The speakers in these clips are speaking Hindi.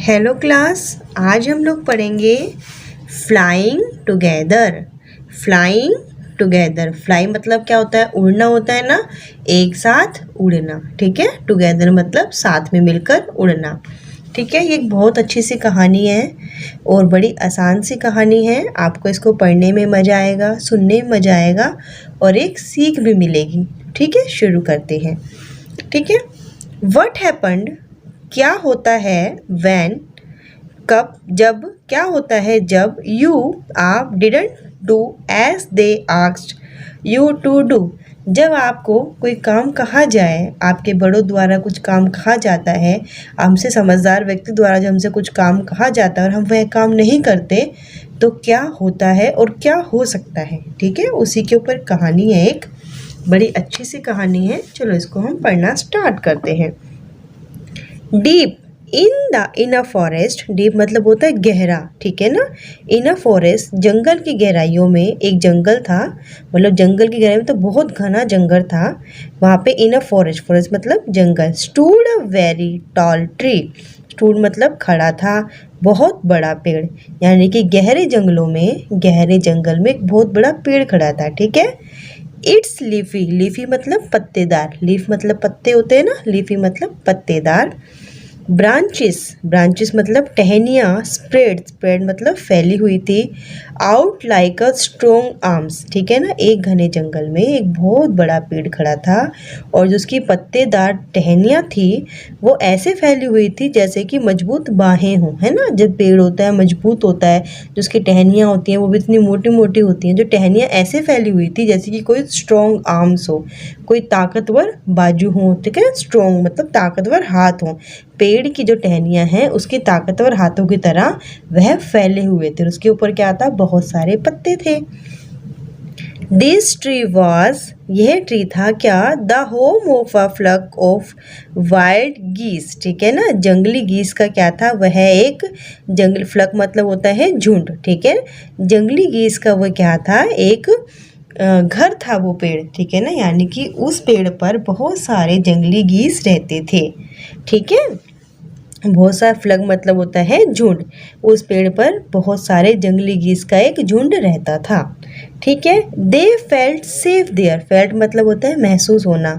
Hello class. आज हम लोग पढ़ेंगे flying together. Flying together, fly मतलब क्या होता है? उड़ना होता है ना, एक साथ उड़ना। ठीक है, टुगेदर मतलब साथ में मिलकर उड़ना। ठीक है, ये एक बहुत अच्छी सी कहानी है और बड़ी आसान सी कहानी है। आपको इसको पढ़ने में मज़ा आएगा, सुनने में मज़ा आएगा और एक सीख भी मिलेगी। ठीक है, शुरू करते हैं। ठीक है, व्हाट हैपेंड, क्या होता है? व्हेन, कब, जब, क्या होता है जब? यू, आप, didn't do as they asked you to do, जब आपको कोई काम कहा जाए, आपके बड़ों द्वारा कुछ काम कहा जाता है, हमसे समझदार व्यक्ति द्वारा जब हमसे कुछ काम कहा जाता है और हम वह काम नहीं करते, तो क्या होता है और क्या हो सकता है? ठीक है, उसी के ऊपर कहानी है, एक बड़ी अच्छी सी कहानी है। चलो इसको हम पढ़ना स्टार्ट करते हैं। Deep, in a forest, deep मतलब होता है गहरा। ठीक है ना, इन अ फॉरेस्ट, जंगल की गहराइयों में एक जंगल था। मतलब जंगल की गहराई में तो बहुत घना जंगल था वहाँ पे। इन अ फॉरेस्ट, फॉरेस्ट मतलब जंगल। Stood a very tall tree, stood मतलब खड़ा था, बहुत बड़ा पेड़। यानी कि गहरे जंगलों में, गहरे जंगल में एक बहुत बड़ा पेड़ खड़ा था। ठीक है, इट्स लीफी, लीफी मतलब पत्तेदार, लीफ मतलब पत्ते होते हैं ना, लीफी मतलब पत्तेदार। ब्रांचेस, ब्रांचेस मतलब टहनियाँ। स्प्रेड, स्प्रेड मतलब फैली हुई थी। Out like a strong arms, ठीक है ना, एक घने जंगल में एक बहुत बड़ा पेड़ खड़ा था और जो उसकी पत्तेदार टहनियाँ थी वो ऐसे फैली हुई थी जैसे कि मजबूत बाहें हों। है ना, जब पेड़ होता है मजबूत होता है, जो उसकी टहनियाँ होती हैं वो भी इतनी मोटी मोटी होती हैं। जो टहनियाँ ऐसे फैली हुई थी जैसे कि कोई स्ट्रॉन्ग आर्म्स हो, कोई ताकतवर बाजू हो। ठीक है, स्ट्रॉन्ग मतलब ताकतवर हाथ हो। पेड़ की जो टहनियाँ हैं उसके ताकतवर हाथों की तरह वह फैले हुए थे। उसके ऊपर क्या था? बहुत सारे पत्ते थे। दिस ट्री वॉज, यह ट्री था क्या? The home of a flock of wild गीस। ठीक है ना, जंगली गीस का क्या था? वह एक जंगल, फ्लक मतलब होता है झुंड। ठीक है, जंगली गीस का वह क्या था? एक घर था वो पेड़। ठीक है ना, यानी कि उस पेड़ पर बहुत सारे जंगली गीस रहते थे। ठीक है, बहुत सारा, फ्लग मतलब होता है झुंड। उस पेड़ पर बहुत सारे जंगली गीस का एक झुंड रहता था। ठीक है, they felt safe there, felt मतलब होता है महसूस होना।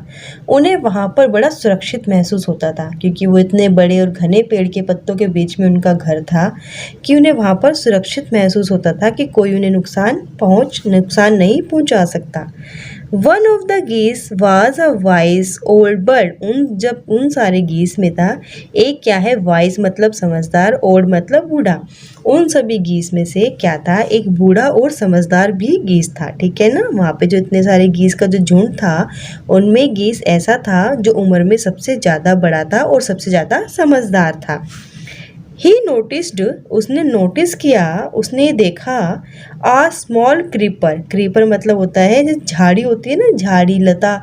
उन्हें वहाँ पर बड़ा सुरक्षित महसूस होता था क्योंकि वो इतने बड़े और घने पेड़ के पत्तों के बीच में उनका घर था कि उन्हें वहाँ पर सुरक्षित महसूस होता था कि कोई उन्हें नुकसान नहीं पहुँचा सकता। वन ऑफ द गीस was a wise old bird, उन सारे गीस में था एक क्या है? वाइज मतलब समझदार, ओल्ड मतलब बूढ़ा। उन सभी गीस में से क्या था? एक बूढ़ा और समझदार भी गीस था। ठीक है ना, वहाँ पे जो इतने सारे गीस का जो झुंड था उनमें गीस ऐसा था जो उम्र में सबसे ज़्यादा बड़ा था और सबसे ज़्यादा समझदार था। ही नोटिस्ड, उसने नोटिस किया, उसने देखा। आ स्मॉल क्रीपर, क्रीपर मतलब होता है जो झाड़ी होती है ना, झाड़ी लता,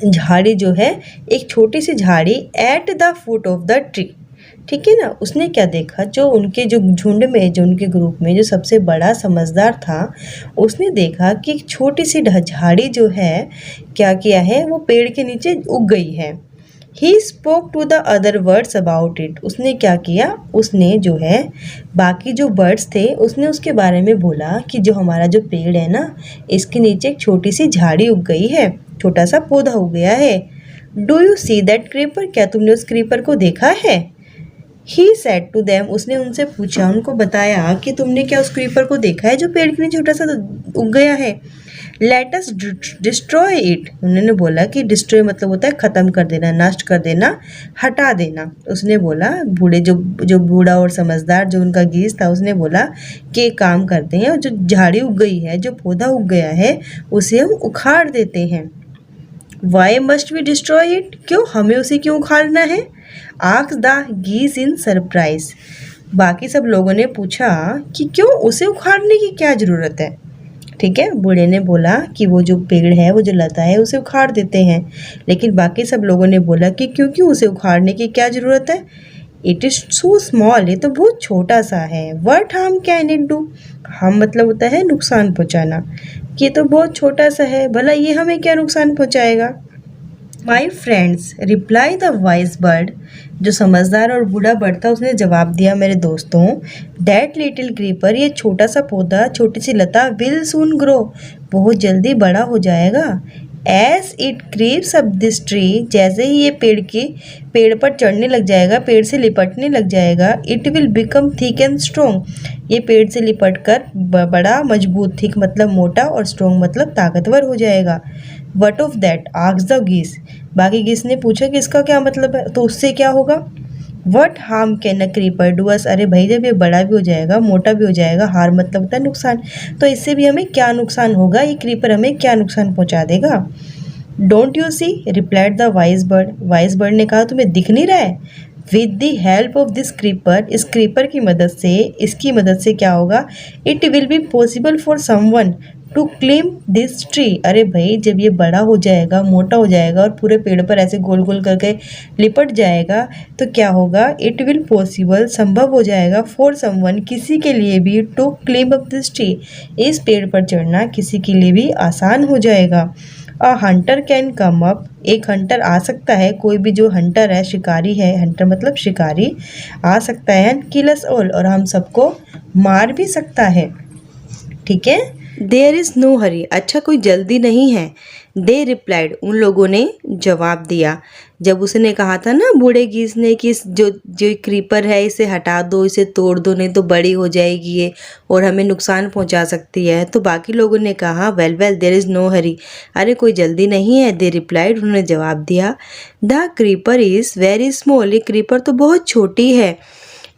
झाड़ी जो है एक छोटी सी झाड़ी। At the foot of the tree, ठीक है ना, उसने क्या देखा? जो उनके जो झुंड में, जो उनके ग्रुप में जो सबसे बड़ा समझदार था, उसने देखा कि एक छोटी सी झाड़ी जो है क्या किया है? वो पेड़ के नीचे उग गई है। He spoke to the other birds about it, उसने क्या किया? उसने जो है बाकी जो बर्ड्स थे उसने उसके बारे में बोला कि जो हमारा जो पेड़ है ना, इसके नीचे एक छोटी सी झाड़ी उग गई है, छोटा सा पौधा उग गया है। Do you see that creeper, क्या तुमने उस क्रीपर को देखा है? ही सेड टू देम, उसने उनसे पूछा, उनको बताया कि तुमने क्या उस क्रीपर को देखा है जो पेड़ के नीचे छोटा सा उग गया है? लेट अस डिस्ट्रॉय इट, उन्होंने बोला कि डिस्ट्रॉय मतलब होता है ख़त्म कर देना, नष्ट कर देना, हटा देना। उसने बोला, बूढ़े जो बूढ़ा और समझदार जो उनका गीस था, उसने बोला कि एक काम करते हैं, जो झाड़ी उग गई है, जो पौधा उग गया है, उसे हम उखाड़ देते हैं। Why must we destroy it, क्यों हमें उसे क्यों उखाड़ना है? आस्क्ड द गीस इन सरप्राइज, बाकी सब लोगों ने पूछा कि क्यों उसे उखाड़ने की क्या ज़रूरत है? ठीक है, बूढ़े ने बोला कि वो जो पेड़ है, वो जो लता है, उसे उखाड़ देते हैं। लेकिन बाकी सब लोगों ने बोला कि क्योंकि उसे उखाड़ने की क्या ज़रूरत है? इट इज़ सो स्मॉल, ये तो बहुत छोटा सा है। What harm can it do, harm मतलब होता है नुकसान पहुंचाना, कि ये तो बहुत छोटा सा है, भला ये हमें क्या नुकसान पहुंचाएगा? My friends reply the wise bird, जो समझदार और बूढ़ा बर्ड था उसने जवाब दिया मेरे दोस्तों, दैट लिटिल क्रीपर, ये छोटा सा पौधा, छोटी सी लता, विल सून ग्रो, बहुत जल्दी बड़ा हो जाएगा। As it creeps up this tree, जैसे ही ये पेड़ पर चढ़ने लग जाएगा, पेड़ से लिपटने लग जाएगा, it will become thick and strong, ये पेड़ से लिपट कर बड़ा मजबूत, थिक मतलब मोटा और स्ट्रोंग मतलब ताकतवर हो जाएगा। What of that asked the गीस, बाकी गीस ने पूछा कि इसका क्या मतलब है, तो उससे क्या होगा। What harm can a creeper do us, अरे भाई जब ये बड़ा भी हो जाएगा, मोटा भी हो जाएगा, हार मतलब होता है नुकसान, तो इससे भी हमें क्या नुकसान होगा, ये क्रीपर हमें क्या नुकसान पहुंचा देगा। Don't you see replied the wise bird, wise bird ने कहा तुम्हें दिख नहीं रहा है। With the help of this creeper, इस क्रीपर की मदद से, इसकी मदद से क्या होगा, it will be possible for someone to claim this tree, अरे भाई जब ये बड़ा हो जाएगा, मोटा हो जाएगा और पूरे पेड़ पर ऐसे गोल गोल करके लिपट जाएगा, तो क्या होगा, इट विल पॉसिबल, संभव हो जाएगा, फॉर समवन, किसी के लिए भी, to claim up this tree, इस पेड़ पर चढ़ना किसी के लिए भी आसान हो जाएगा। अ हंटर कैन कम अप, एक हंटर आ सकता है, कोई भी जो हंटर है, शिकारी है, हंटर मतलब शिकारी, आ सकता है, किल अस ऑल, और हम सबको मार भी सकता है। ठीक है। देयर इज़ नो हरी, अच्छा कोई जल्दी नहीं है। दे रिप्लाइड, उन लोगों ने जवाब दिया। जब उसने कहा था ना बूढ़े गीस ने कि जो जो क्रीपर है इसे हटा दो, इसे तोड़ दो, नहीं तो बड़ी हो जाएगी ये और हमें नुकसान पहुंचा सकती है, तो बाकी लोगों ने कहा well well there is no hurry, अरे कोई जल्दी नहीं है। दे रिप्लाइड, उन्होंने जवाब दिया, the creeper is very small, ये क्रीपर तो बहुत छोटी है।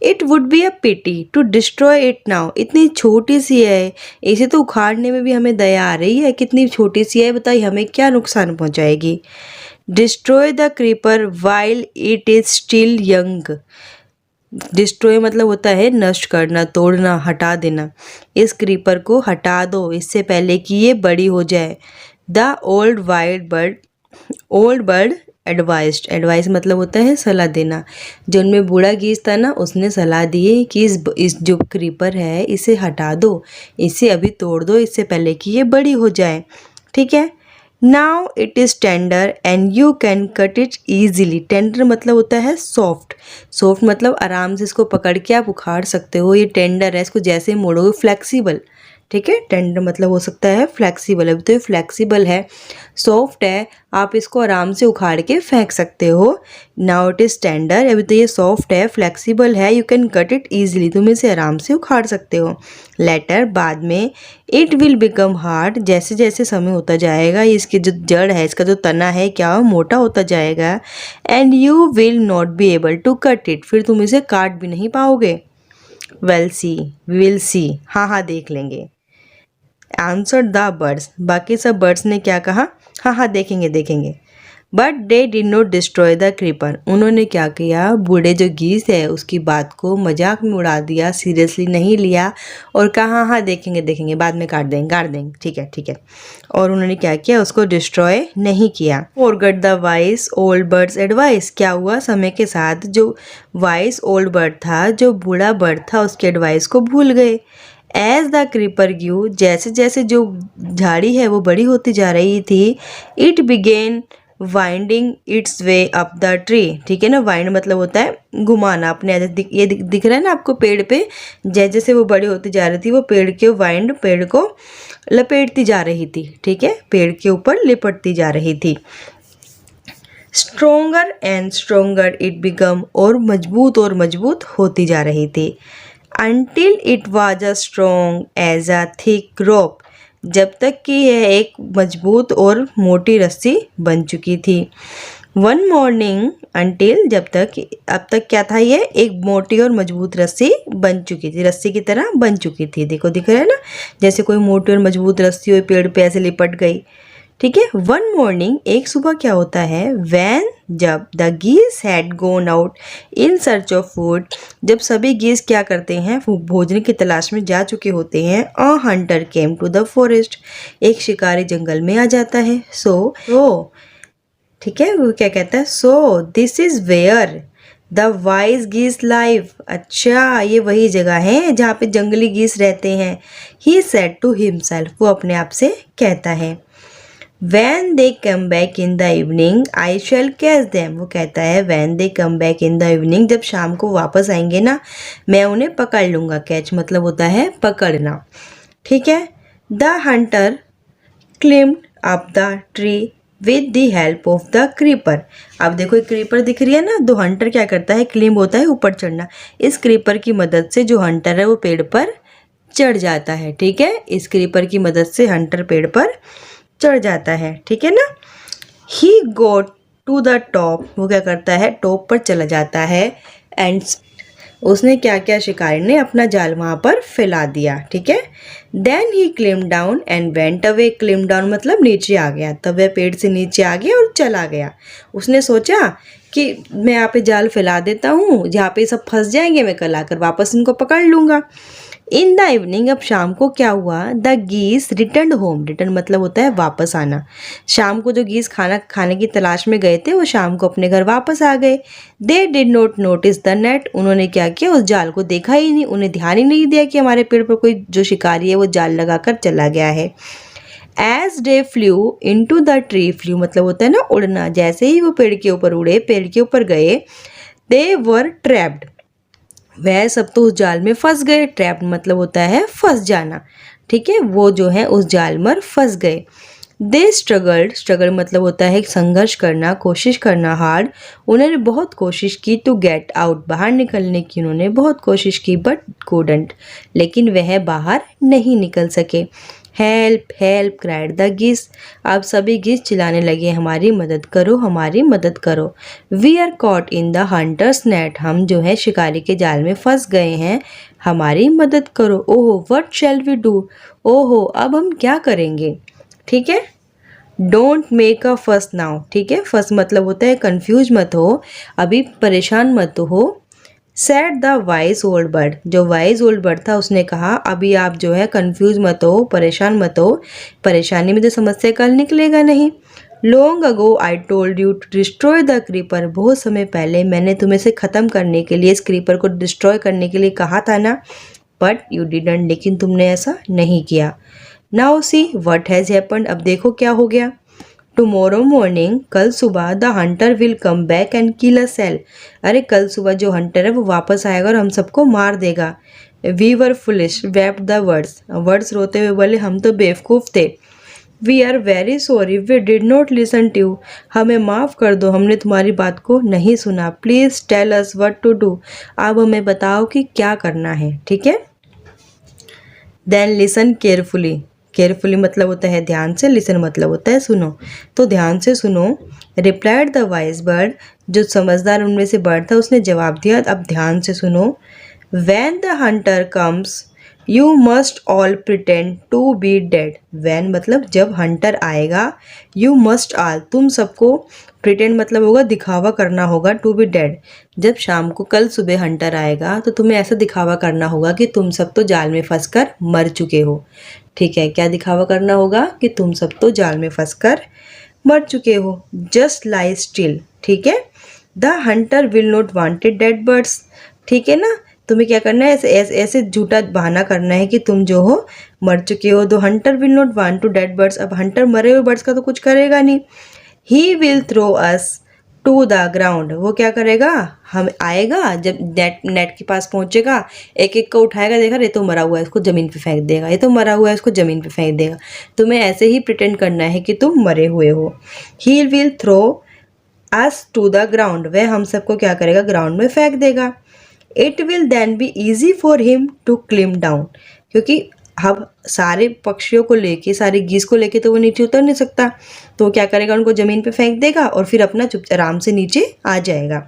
It would be a pity to destroy it now, इतनी छोटी सी है, इसे तो उखाड़ने में भी हमें दया आ रही है, कितनी छोटी सी है, बताइए हमें क्या नुकसान पहुंचाएगी। Destroy the creeper while it is still young, destroy मतलब होता है नष्ट करना, तोड़ना, हटा देना, इस क्रीपर को हटा दो इससे पहले कि ये बड़ी हो जाए। The old bird advised, advice मतलब होता है सलाह देना, जो उनमें बूढ़ा गीस था ना उसने सलाह दी कि इस जो क्रीपर है इसे हटा दो, इसे अभी तोड़ दो इससे पहले कि ये बड़ी हो जाए। ठीक है। Now it is tender and you can cut it easily, tender मतलब होता है सॉफ्ट, सॉफ्ट मतलब आराम से इसको पकड़ के आप उखाड़ सकते हो, ये टेंडर है, इसको जैसे मोड़ोगे, फ्लेक्सिबल। ठीक है, टेंडर मतलब हो सकता है फ्लेक्सिबल, अभी तो ये फ्लेक्सिबल है, सॉफ्ट है, आप इसको आराम से उखाड़ के फेंक सकते हो। नाउ इट इज़ टेंडर, अभी तो ये सॉफ्ट है, फ्लेक्सिबल है, you can cut it easily, तुम इसे आराम से उखाड़ सकते हो। लेटर बाद में, इट विल बिकम हार्ड, जैसे जैसे समय होता जाएगा, इसकी जो जड़ है, इसका जो तना है क्या मोटा होता जाएगा, and you will not be able to cut it, फिर तुम इसे काट भी नहीं पाओगे। वेल सी, विल सी, हाँ हाँ देख लेंगे। आंसर द बर्ड्स, बाकी सब बर्ड्स ने क्या कहा, हाँ हाँ देखेंगे देखेंगे। But they did not destroy the creeper, उन्होंने क्या किया, बूढ़े जो गीस है उसकी बात को मजाक में उड़ा दिया, सीरियसली नहीं लिया और कहा हाँ हाँ देखेंगे देखेंगे, बाद में काट देंगे, ठीक है ठीक है, और उन्होंने क्या किया, उसको डिस्ट्रॉय नहीं किया। Forget the vice old birds advice, क्या हुआ, समय के साथ जो वाइस ओल्ड बर्ड था, जो बूढ़ा बर्ड था, उसकी एडवाइस को भूल गए। एज द क्रीपर ग्यू, जैसे जैसे जो झाड़ी है वो बड़ी होती जा रही थी, it began winding it's way up the tree, ठीक है ना, वाइंड मतलब होता है घुमाना, अपने ये दिख रहा है ना आपको पेड़ पे, जैसे जैसे वो बड़ी होती जा रही थी वो पेड़ के वाइंड, पेड़ को लपेटती जा रही थी, ठीक है, पेड़ के ऊपर लिपटती जा रही थी। Stronger and stronger it become, और मजबूत होती जा रही थी। Until it was as strong as a thick rope, जब तक कि यह एक मजबूत और मोटी रस्सी बन चुकी थी। वन मॉर्निंग, until जब तक, अब तक क्या था, ये एक मोटी और मजबूत रस्सी बन चुकी थी, रस्सी की तरह बन चुकी थी, देखो दिख रहा है ना, जैसे कोई मोटी और मजबूत रस्सी हो पेड़ पे ऐसे लिपट गई। ठीक है। वन मॉर्निंग, एक सुबह क्या होता है, वैन, जब द गीस had gone out in search of food, जब सभी गीस क्या करते हैं, भोजन की तलाश में जा चुके होते हैं। A hunter came to the forest, एक शिकारी जंगल में आ जाता है। सो ठीक है, वो क्या कहता है, so this is where the wise geese live, अच्छा ये वही जगह है जहाँ पे जंगली गीस रहते हैं। ही सेड टू हिमसेल्फ, वो अपने आप से कहता है। When they come back in the evening, I shall catch them. वो कहता है when they come back in the evening, जब शाम को वापस आएंगे ना, मैं उन्हें पकड़ लूँगा. कैच मतलब होता है पकड़ना. ठीक है. The hunter climbed up the tree with the help of the creeper. अब देखो एक क्रीपर दिख रही है ना, तो हंटर क्या करता है, क्लिम्ब होता है ऊपर चढ़ना. इस क्रीपर की मदद से जो हंटर है वो पेड़ पर चढ़ जाता है. ठीक है, इस क्रीपर की मदद से हंटर पेड़ पर चढ़ जाता है. ठीक है ना. ही गोट टू द टॉप, वो क्या करता है, टॉप पर चला जाता है. एंड उसने क्या क्या, शिकारी ने अपना जाल वहाँ पर फैला दिया. ठीक है. Then he climb down and went away. Climb down मतलब नीचे आ गया. तब वह पेड़ से नीचे आ गया और चला गया. उसने सोचा कि मैं यहाँ पे जाल फैला देता हूँ, जहाँ पे सब फंस जाएंगे, मैं कल आकर वापस इनको पकड़ लूँगा. इन द इवनिंग, अब शाम को क्या हुआ, द गीस रिटर्न होम. रिटर्न मतलब होता है वापस आना. शाम को जो गीस खाना खाने की तलाश में गए थे, वो शाम को अपने घर वापस आ गए. They did not notice the net. उन्होंने क्या किया, उस जाल को देखा ही नहीं. उन्हें ध्यान ही नहीं दिया कि हमारे पेड़ पर कोई जो शिकारी है वो जाल लगाकर चला गया है. As they flew into the tree. Flew मतलब होता है ना उड़ना. जैसे ही वो पेड़ के ऊपर उड़े, पेड़ के ऊपर गए, दे वर ट्रैप्ड. वह सब तो उस जाल में फंस गए. ट्रैप्ड मतलब होता है फंस जाना. ठीक है, वो जो है उस जाल में फंस गए. दे स्ट्रगल्ड. स्ट्रगल मतलब होता है संघर्ष करना, कोशिश करना, हार्ड. उन्होंने बहुत कोशिश की टू गेट आउट. बाहर निकलने की उन्होंने बहुत कोशिश की, बट couldn't. लेकिन वह बाहर नहीं निकल सके. हेल्प हेल्प क्राइड द गीस. अब सभी गीस चिल्लाने लगे, हमारी मदद करो, हमारी मदद करो. We are caught in the hunters net. हम जो है शिकारी के जाल में फंस गए हैं, हमारी मदद करो. ओहो व्हाट शैल वी डू. ओहो अब हम क्या करेंगे. ठीक है. डोंट मेक अ फस नाउ. ठीक है, फस मतलब होता है कंफ्यूज मत हो, अभी परेशान मत हो. Said the wise old bird. जो वाइज ओल्ड बर्ड था उसने कहा, अभी आप जो है कंफ्यूज मत हो, परेशान मत हो, परेशानी में तो समस्या कल निकलेगा नहीं. Long ago I told you to destroy the creeper. बहुत समय पहले मैंने तुम्हें से ख़त्म करने के लिए, इस क्रीपर को डिस्ट्रॉय करने के लिए कहा था ना, बट यू डिडंट. लेकिन तुमने ऐसा नहीं किया. Now see what has happened. अब देखो क्या हो गया. टुमारो मॉर्निंग, कल सुबह, the hunter will come back and kill us all. अरे कल सुबह जो हंटर है वो वापस आएगा और हम सबको मार देगा. We were foolish wept the birds. Birds रोते हुए बोले, हम तो बेवकूफ़ थे. We are very sorry we did not listen to you. हमें माफ़ कर दो, हमने तुम्हारी बात को नहीं सुना. Please tell us what to do. अब हमें बताओ कि क्या करना है. ठीक है. Then listen carefully. केयरफुली मतलब होता है ध्यान से, लिसन मतलब होता है सुनो. तो ध्यान से सुनो. Replied the wise bird. जो समझदार उनमें से बर्ड था उसने जवाब दिया. अब ध्यान से सुनो. When the hunter comes you must all pretend to be dead. When मतलब जब हंटर आएगा, यू मस्ट ऑल तुम सबको, प्रिटेंड मतलब होगा दिखावा करना होगा, टू बी डेड जब शाम को कल सुबह हंटर आएगा तो तुम्हें ऐसा दिखावा करना होगा कि तुम सब तो जाल में फंसकर मर चुके हो. ठीक है, क्या दिखावा करना होगा कि तुम सब तो जाल में फंसकर मर चुके हो. जस्ट लाई स्टिल. ठीक है. The hunter will not wanted dead birds. ठीक है ना, तुम्हें क्या करना है, ऐसे ऐसे ऐसे झूठा बहाना करना है कि तुम जो हो मर चुके हो. तो hunter will not want to dead birds. अब हंटर मरे हुए बर्ड्स का तो कुछ करेगा नहीं. He will throw us to the ground. वो क्या करेगा, हम आएगा, जब नेट के पास पहुंचेगा, एक एक को उठाएगा, देखा ये तो मरा हुआ है, इसको ज़मीन पे फेंक देगा, ये तो मरा हुआ है, इसको ज़मीन पे फेंक देगा. तुम्हें ऐसे ही प्रिटेंड करना है कि तुम मरे हुए हो. He will throw us to the ground. वह हम सबको क्या करेगा, ग्राउंड में फेंक देगा. It will then be easy for him to climb down. क्योंकि अब सारे पक्षियों को लेके, सारे गीस को लेके तो वो नीचे उतर नहीं सकता, तो वो क्या करेगा, उनको ज़मीन पे फेंक देगा और फिर अपना चुप आराम से नीचे आ जाएगा.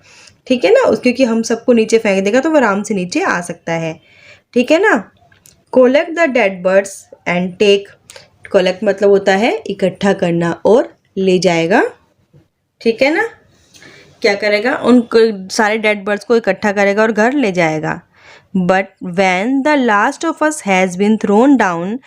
ठीक है ना, क्योंकि हम सबको नीचे फेंक देगा तो वो आराम से नीचे आ सकता है. ठीक है ना. Collect the dead birds and take. Collect मतलब होता है इकट्ठा करना और ले जाएगा. ठीक है ना. क्या करेगा, उन सारे डेड बर्ड्स को इकट्ठा करेगा और घर ले जाएगा. But when the last of us has been thrown down,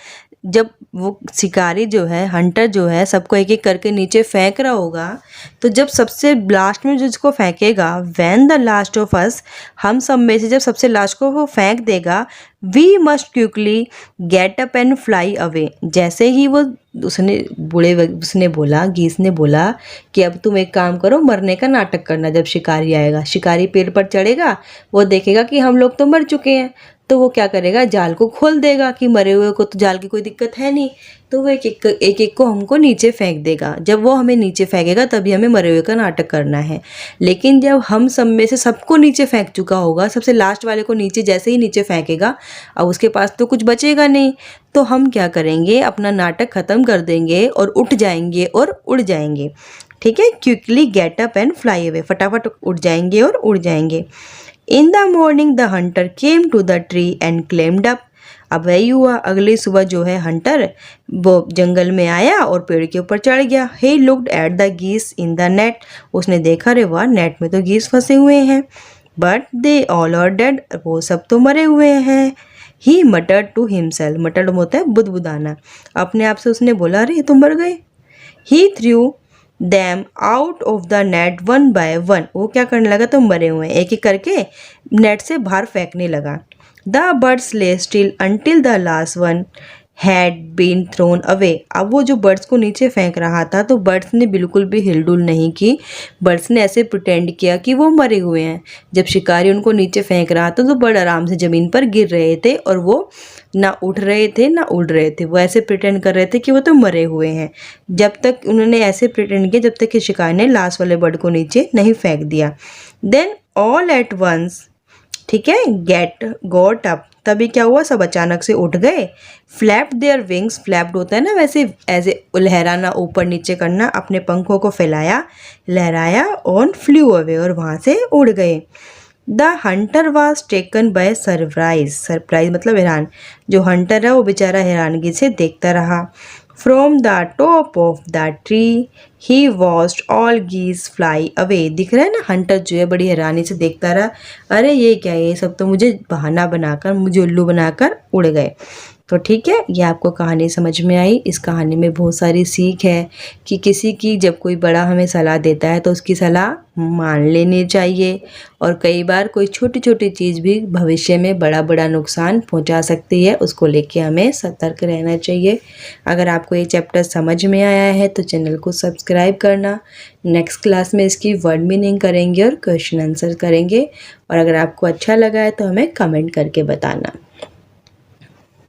जब वो शिकारी जो है, हंटर जो है, सबको एक एक करके नीचे फेंक रहा होगा, तो जब सबसे लास्ट में जिसको फेंकेगा, when the last of us, हम सब में से जब सबसे लास्ट को वो फेंक देगा, we must quickly get up and fly away. जैसे ही वो उसने बोला, गीस ने बोला कि अब तुम एक काम करो, मरने का नाटक करना। जब शिकारी आएगा, शिकारी पेड़ पर चढ़ेगा, वो देखेगा कि हम लोग तो मर चुके हैं, तो वो क्या करेगा, जाल को खोल देगा कि मरे हुए को तो जाल की कोई दिक्कत है नहीं, तो वो एक एक को हमको नीचे फेंक देगा। जब वो हमें नीचे फेंकेगा तभी हमें मरे हुए का नाटक करना है। लेकिन जब हम सब में से सबको नीचे फेंक चुका होगा, सबसे लास्ट वाले को नीचे जैसे ही नीचे फेंकेगा, अब उसके पास तो कुछ बचेगा नहीं, तो हम क्या करेंगे, अपना नाटक ख़त्म कर देंगे और उठ जाएंगे और उड़ जाएंगे। ठीक है, quickly get up and fly away, फटाफट उठ जाएंगे और उड़ जाएंगे। In the morning the hunter came to the tree and climbed up. अब वही हुआ, अगली सुबह जो है हंटर वो जंगल में आया और पेड़ के ऊपर चढ़ गया। he looked at the geese in the net, उसने देखा, रे वाह, नेट में तो गीस फंसे हुए हैं। But they all are dead, वो सब तो मरे हुए हैं। he muttered to himself, मटर्ड होता है बुदबुदाना, अपने आप से उसने बोला, अरे ये तो मर गए। he threw them out of the net one by one, वो क्या करने लगा, तो मरे हुए एक एक करके नेट से बाहर फेंकने लगा। The birds lay still until the last one had been thrown away, अब वो जो बर्ड्स को नीचे फेंक रहा था तो बर्ड्स ने बिल्कुल भी हिलडुल नहीं की। बर्ड्स ने ऐसे प्रिटेंड किया कि वो मरे हुए हैं। जब शिकारी उनको नीचे फेंक रहा था तो बर्ड आराम से ज़मीन पर गिर रहे थे और वो ना उठ रहे थे ना उड़ रहे थे, वो ऐसे प्रिटेंड कर रहे थे कि वो तो मरे हुए हैं। जब तक उन्होंने ऐसे प्रिटेंड किया जब तक कि शिकारी ने लास्ट वाले बर्ड को नीचे नहीं फेंक दिया। देन ऑल एट वंस, ठीक है, गॉट अप, तभी क्या हुआ, सब अचानक से उठ गए। फ्लैप्ड देयर विंग्स, फ्लैप्ड होता है ना वैसे ऐसे लहराना, ऊपर नीचे करना, अपने पंखों को फैलाया, लहराया, ऑन फ्लू अवे, और वहाँ से उड़ गए। The Hunter was taken by surprise, surprise मतलब हैरान, जो हंटर है वो बेचारा हैरानगी से देखता रहा। From the top of the tree he watched all geese fly away, दिख रहा है ना, हंटर जो है बड़ी हैरानी से देखता रहा, अरे ये क्या है, ये सब तो मुझे बहाना बनाकर, मुझे उल्लू बनाकर उड़ गए। तो ठीक है, ये आपको कहानी समझ में आई। इस कहानी में बहुत सारी सीख है कि किसी की जब कोई बड़ा हमें सलाह देता है तो उसकी सलाह मान लेनी चाहिए, और कई बार कोई छोटी छोटी चीज़ भी भविष्य में बड़ा बड़ा नुकसान पहुंचा सकती है, उसको लेके हमें सतर्क रहना चाहिए। अगर आपको ये चैप्टर समझ में आया है तो चैनल को सब्सक्राइब करना। नेक्स्ट क्लास में इसकी वर्ड मीनिंग करेंगे और क्वेश्चन आंसर करेंगे, और अगर आपको अच्छा लगा है तो हमें कमेंट करके बताना।